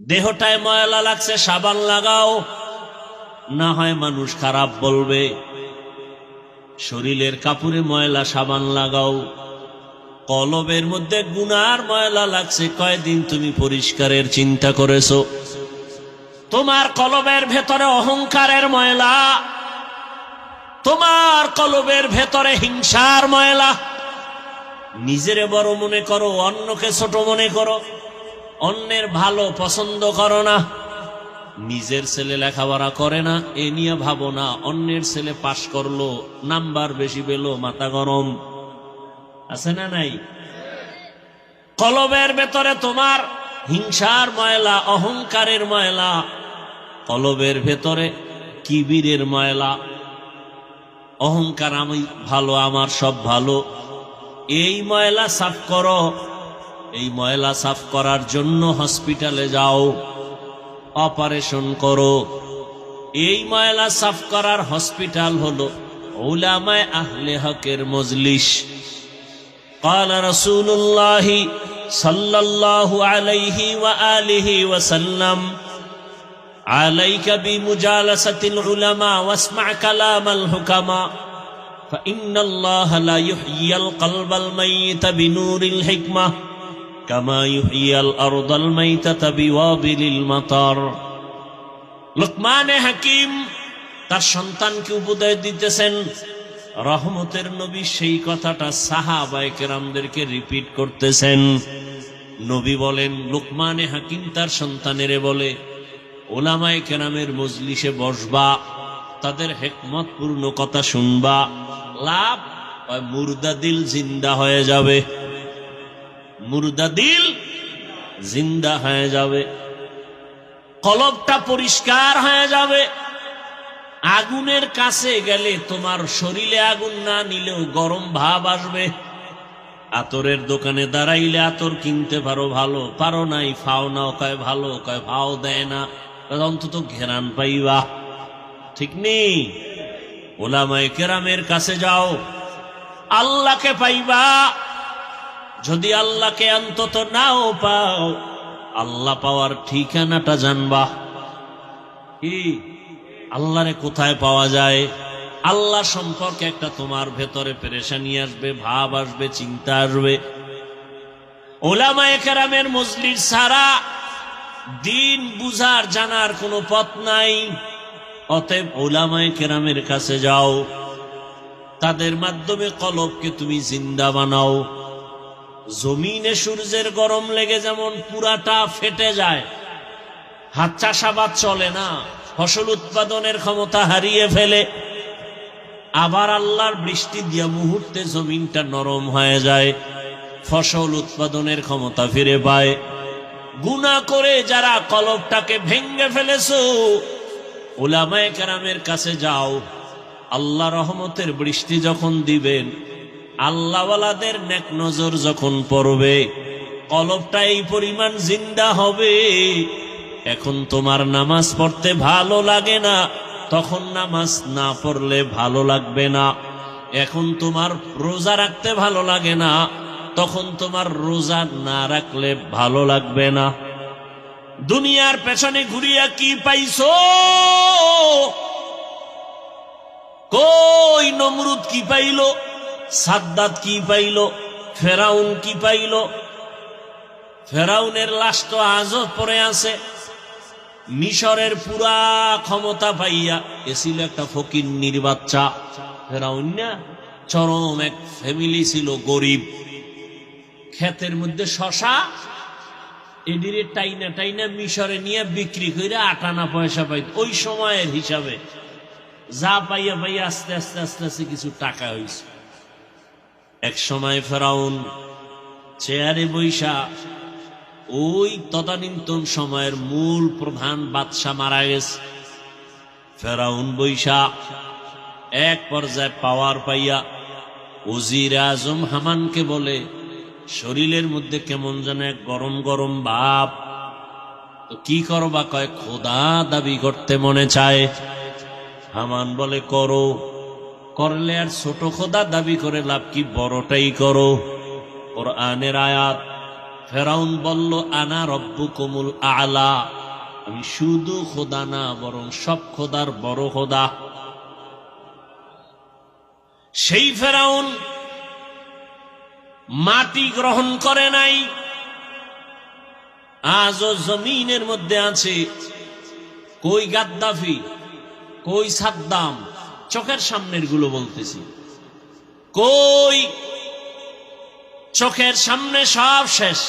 দেহটায় ময়লা লাগছে, সাবান লাগাও, না হয় মানুষ খারাপ বলবে। শরীরের কাপড়ে ময়লা, সাবান লাগাও। কলবের মধ্যে গুনার ময়লা লাগছে, কয়দিন তুমি পরিষ্কারের চিন্তা করেছো? তোমার কলবের ভেতরে অহংকারের ময়লা, তোমার কলবের ভেতরে হিংসার ময়লা। নিজেরে বড় মনে করো, অন্যকে ছোট মনে করো, অন্যের ভালো পছন্দ করো না। নিজের ছেলে লেখাপড়া করে না এ নিয়ে ভাবো না, অন্যের ছেলে পাশ করলো, নাম্বার বেশি পেলো, মাথা গরম। আছে না নাই? কলবের ভেতরে তোমার হিংসার ময়লা, অহংকারের ময়লা, কলবের ভেতরে কিবিরের ময়লা, অহংকার, আমি ভালো, আমার সব ভালো। এই ময়লা সাফ করো। এই ময়লা সাফ করার জন্য হসপিটালে যাও, অপারেশন করো। এই ময়লা সাফ করার হসপিটাল হলো উলামায়ে আহলে হকের মজলিস। قال رسول الله صلى الله عليه وآله وسلم عليك بمجالسة العلماء واسمع كلام الحكماء فإن الله لا يحيي القلب الميت بنور الحكمة كما يحيي الأرض الميتة بوابل المطر। লুকমান হাকিম তার সন্তানকে উপদেশ দিতেছেন। রহমতের নবী সেই কথাটা সাহাবায়ে কেরামদেরকে রিপিট করতেছেন। নবী বলেন, লুকমান হাকিম তার সন্তানেরে বলে, উলামায়ে কেরামের মজলিসে বসবা, তাদের হিকমতপূর্ণ কথা শুনবা। লাভ, মুর্দা দিল জিন্দা হয়ে যাবে, মুর্দা দিল জিন্দা হয়ে যাবে, কলবটা পরিষ্কার হয়ে যাবে। আগুনের কাছে গেলে তোমার শরীরে আগুন না নিলেও গরম ভাব আসবে। আতরের দোকানে দাঁড়াইলে আতর কিনতে পারো, ভালো, পারো নাই ফাও নাও, কয় ভালো, কয় ফাও দেয় না, অন্তত ঘেরান পাইবা। ঠিক নেই? উলামায়ে কেরামের কাছে যাও, আল্লাহকে পাইবা। যদি আল্লাহকে অন্তত নাও পাও, আল্লাহ পাওয়ার ঠিকানাটা জানবা। কি আল্লাহরে কোথায় পাওয়া যায়? আল্লাহ সম্পর্কে একটা তোমার ভেতরে পেরেশানি আসবে, ভাব আসবে, চিন্তা আসবে। উলামায়ে কেরামের মজলিস ছাড়া দিন বুঝার জানার কোনো পথ নাই। অতএব উলামায়ে কেরামের কাছে যাও, তাদের মাধ্যমে কলবকে তুমি জিন্দা বানাও। জমিনে সূর্যের গরম লেগে যেমন পুরাটা ফেটে যায়, হাত চাষাবাদ চলে না, ফসল উৎপাদনের ক্ষমতা হারিয়ে ফেলে, আবার আল্লাহর বৃষ্টি দিয়া মুহূর্তে জমিনটা নরম হয়ে যায়, ফসল উৎপাদনের ক্ষমতা ফিরে পায়। গুনাহ করে যারা কলবটাকে ভেঙ্গে ফেলেছো, উলামায়ে কেরামের কাছে যাও। আল্লাহ রহমতের বৃষ্টি যখন দিবেন, আল্লাহওয়ালাদের নেক নজর যখন পড়বে, কলবটা এই পরিমাণ জিন্দা হবে। এখন তোমার নামাজ পড়তে ভালো লাগে না, তখন নামাজ না পড়লে ভালো লাগবে না। এখন তোমার রোজা রাখতে ভালো লাগে না, তখন তোমার রোজা না রাখলে ভালো লাগবে না। দুনিয়ার পেছনে ঘুরিয়া কি পাইছো? কই নমরুদ কি পাইল, সাদ্দাত কি পাইল, ফেরাউন কি পাইল? ফেরাউনের লাশ তো আজও পড়ে আছে। মিশরের পুরা ক্ষমতা পাইয়া এছিল একটা ফকিন্নির বাচ্চা। ফেরাউন না, চরম এক ফ্যামিলি ছিল, গরিব। ক্ষেতের মধ্যে শশা, এদিকে টাইনা টাইনা মিশরে নিয়ে বিক্রি করে 8 আনা পয়সা পাইত। ওই সময়ের হিসাবে যা পাইয়া পাইয়া আস্তে আস্তে আস্তে আস্তে কিছু টাকা হয়েছে। এক সময় ফেরাউন চেয়ারে বৈশা, ওই তদানীন্তন সময়ের মূল প্রধান বাদশাহ মারা গেছে। ফেরাউন বৈশা এক পর্যায়ে পাওয়ার পাইয়া ওজির আজম হামানকে বলে, শরীরের মধ্যে কেমন যেন এক গরম গরম ভাব, তো কি করবা? কয় খোদা দাবি করতে মনে চায়। হামান বলে করো, করলে আর ছোট খোদা দাবি করে লাভ কি, বড়টাই করো। কোরআনের আয়াত, ফেরাউন বলল আনা রব্বুকুমুল আলা, আমি শুধু খোদা না বরং সব খোদার বড় খোদা। সেই ফেরাউন মাটি গ্রহণ করে নাই, আজও জমিনের মধ্যে আছে। কই গাদ্দাফি, কই সাদ্দাম, চোখের সামনের গুলো বলতেছি, কই চোখের সামনে সব শেষ।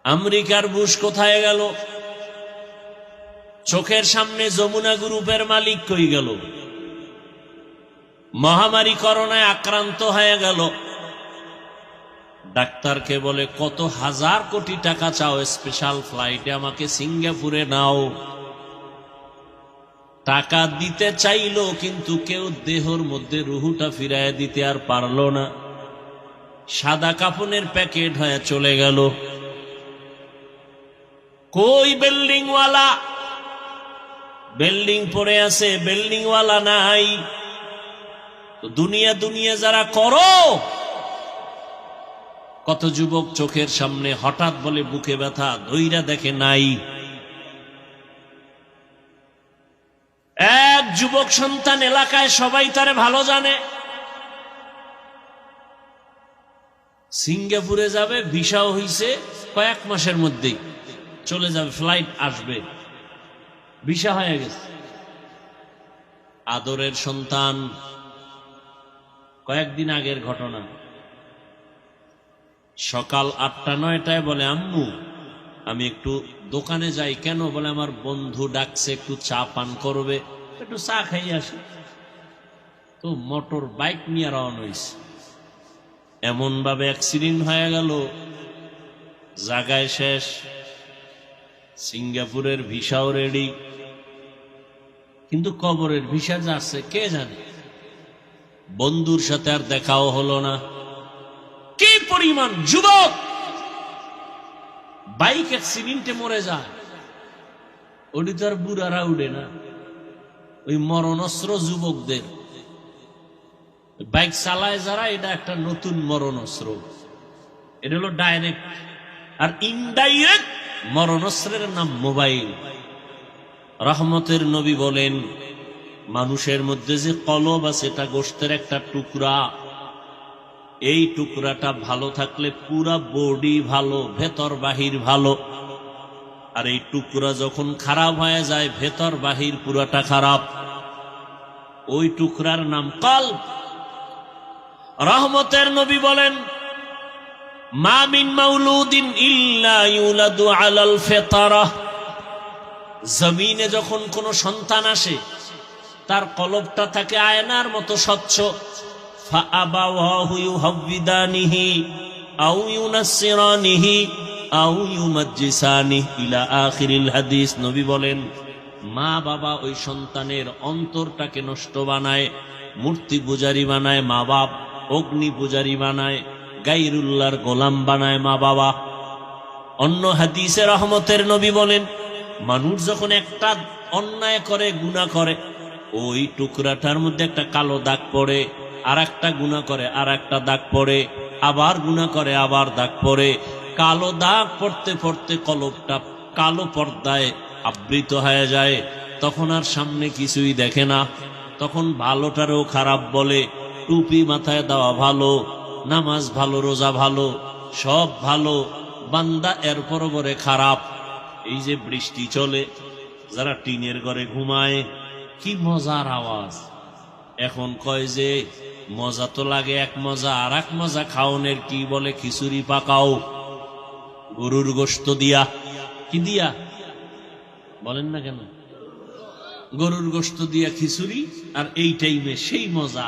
আমেরিকার বুশ কোথায় গেল? চোখের সামনে যমুনা গ্রুপের মালিক কই গেল? মহামারী করোনায় আক্রান্ত হয়ে গেল, ডাক্তারকে বলে কত হাজার কোটি টাকা চাও স্পেশাল ফ্লাইটে আমাকে সিঙ্গাপুরে নাও। টাকা দিতে চাইলো কিন্তু কেউ দেহর মধ্যে রুহুটা ফিরায় দিতে আর পারল না। সাদা কাফনের প্যাকেট হয়ে চলে গেল। কই বিল্ডিংওয়ালা? বিল্ডিং পড়ে আছে, বিল্ডিংওয়ালা নাই। দুনিয়া দুনিয়া যারা করো, কত যুবক চোখের সামনে হঠাৎ বলে বুকে ব্যথা, ধইরা দেখে নাই। এক যুবক সন্তান এলাকায় সবাই তারে ভালো জানে, সিঙ্গাপুরে যাবে, ভিসাও হইছে, কয়েক মাসের মধ্যেই চলে যাবে, ফ্লাইট আসবে, ভিসা হয়ে গেছে। আদরের সন্তান, কয়েকদিন আগের ঘটনা, সকাল 8টা-9টায় বলে আম্মু আমি একটু দোকানে যাই। কেন? বলে আমার বন্ধু ডাকছে, একটু চা পান করবে, একটু চা খাই আসি। তো মোটর বাইক নিয়ে রওনা হয়েছে, এমন ভাবে অ্যাক্সিডেন্ট হয়ে গেল, জায়গায় শেষ। সিঙ্গাপুরের ভিসাও রেডি, কিন্তু কবরের ভিসা যাচ্ছে কে জানে। বন্ধুর সাথে আর দেখাও হলো না। কি পরিমাণ যুবক বাইক অ্যাক্সিডেন্টে মরে যায়, ওটি তো আর বুড়ারা উঠে না। ওই মরণস্ত্র যুবকদের, বাইক চালায় যারা, এটা একটা নতুন মরণস্ত্র। এটা হলো ডাইরেক্ট, আর ইনডাইরেক্ট মরণস্ত্রের নাম মোবাইল। রহমতের নবী বলেন মানুষের মধ্যে যে কলব আছে এটা গোশতের একটা টুকরা। এই টুকরাটা ভালো থাকলে পুরা বডি ভালো, ভেতর বাহির ভালো। আর এই টুকরা যখন খারাপ হয়ে যায়, ভেতর বাহির পুরাটা খারাপ। ওই টুকরার নাম কলব। রহমতের নবী বলেন মা মিন মাউলুদিন ইল্লা ইউলাদু আলাল ফিতরাহ। জমিনে যখন কোন সন্তান আসে, তার কলবটা থাকে আয়নার মতো স্বচ্ছ। ফাআবাওয়াহু ইউহাব্বিদানিহি আও ইউনাসসিরানিহি আও ইউমাজ্জিসানিহি ইলা আখিরিল হাদিস। নবী বলেন মা বাবা ওই সন্তানের অন্তরটাকে নষ্ট বানায়, মূর্তি পূজারি বানায় মা বাপ, অগ্নি পূজারি বানায়, গায়রুল্লাহর গোলাম বানায় মা বাবা। অন্য হাদিসে রহমতের নবী বলেন মানুষ যখন একটা অন্যায় করে, গুনাহ করে, ওই টুকরাটার মধ্যে একটা কালো দাগ পড়ে, আর একটা গুনাহ করে আর একটা দাগ পড়ে, আবার গুনাহ করে আবার দাগ পড়ে। কালো দাগ পড়তে পড়তে কলবটা কালো পর্দায় আবৃত হয়ে যায়। তখন আর সামনে কিছুই দেখে না। তখন ভালোটারও খারাপ বলে। টুপি মাথায় দেওয়া ভালো, নামাজ ভালো, রোজা ভালো, সব ভালো, বান্দা এরপর করে খারাপ। এই যে বৃষ্টি চলে, যারা টিনের ঘরে ঘুমায়, কি মজার আওয়াজ। এখন কয় যে মজা তো লাগে এক মজা, আর এক মজা খাওনের কি বলে খিচুড়ি পাকাও গরুর গোশত দিয়া। কি দিয়া বলেন না কেন? গরুর গোশত দিয়া খিচুড়ি, আর এই টাইমে সেই মজা।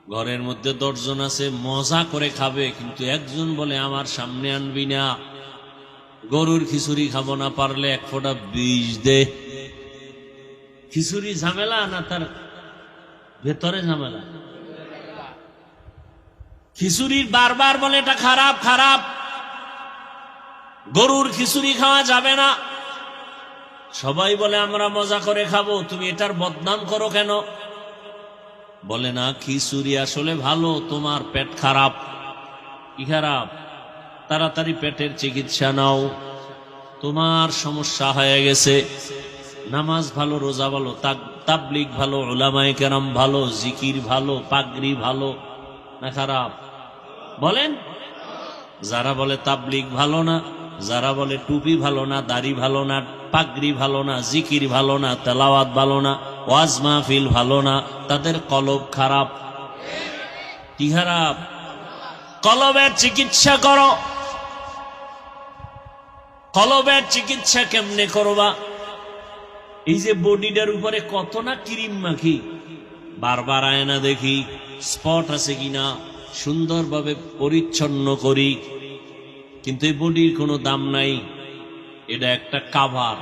ঘরের মধ্যে 10 জন আছে, মজা করে খাবে, কিন্তু একজন বলে আমার সামনে আনবি না, গরুর খিচুড়ি খাবো না, পারলে 1 ফোঁটা বিষ দে। খিচুড়ি ঝামেলা না তার ভেতরে ঝামেলা? খিচুড়ির বারবার বলে এটা খারাপ খারাপ, গরুর খিচুড়ি খাওয়া যাবে না। সবাই বলে আমরা মজা করে খাবো, তুমি এটার বদনাম করো কেন? বলে না খিচুড়ি আসলে ভালো, তোমার পেট খারাপ। কি খারাপ? তাড়াতাড়ি পেটের চিকিৎসা নাও, তোমার সমস্যা হয়ে গেছে। নামাজ ভালো, রোজা ভালো, তাবলিগ ভালো, উলামায়ে কেরাম ভালো, জিকির ভালো, পাগড়ি ভালো না খারাপ? বলেন। যারা বলে তাবলিগ ভালো না, যারা বলে টুপি ভালো না, দাড়ি ভালো না, পাগড়ি ভালো না, জিকির ভালো না, তেলাওয়াত ভালো না, ওয়াজ মাহফিল ভালো না, তাদের কলব খারাপ। কি খারাপ? কলবের চিকিৎসা করো। কলবের চিকিৎসা কেমনে করবা? এই যে বডিটার উপরে কত না ক্রিম মাখি, বারবার আয়না দেখি স্পট আছে কিনা, সুন্দরভাবে পরিচ্ছন্ন করি, কিন্তু এই বডির কোনো দাম নাই। এটা একটা কাভার।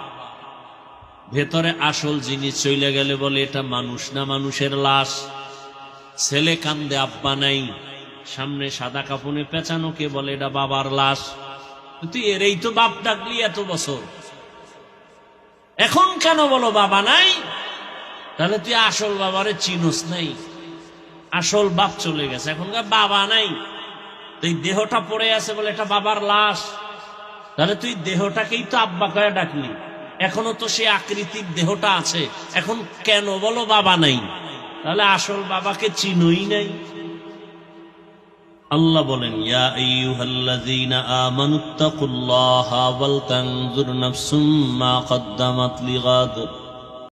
ভেতরে আসল জিনিস চলে গেলে বলে এটা মানুষ না, মানুষের লাশ। ছেলে কান্দে, আব্বা নাই, সামনে সাদা কাপড়ে পেঁচানোকে বলে এটা বাবার লাশ। তুই এরই তো বাপ ডাকলি এত বছর, এখন কেন বলো বাবা নাই? তাহলে তুই আসল বাবারে চিনোস নাই, আসল বাপ চলে গেছে, এখনকার বাবা নাই। তুই দেহটা পড়ে আছে বলে এটা বাবার লাশ, তাহলে তুই দেহটাকেই তো আব্বা কয়ে ডাকলি, এখনো তো সে আকৃতির দেহটা আছে, এখন কেন বলো বাবা নাই? তাহলে আসল বাবাকে চিনোই নাই। আল্লাহ বলেন, ইয়া আইয়ুহাল্লাযীনা আমানুত্তাকুল্লাহা ওয়াল তানজুর নাফসুম মা কদ্দামাত লিগাদ।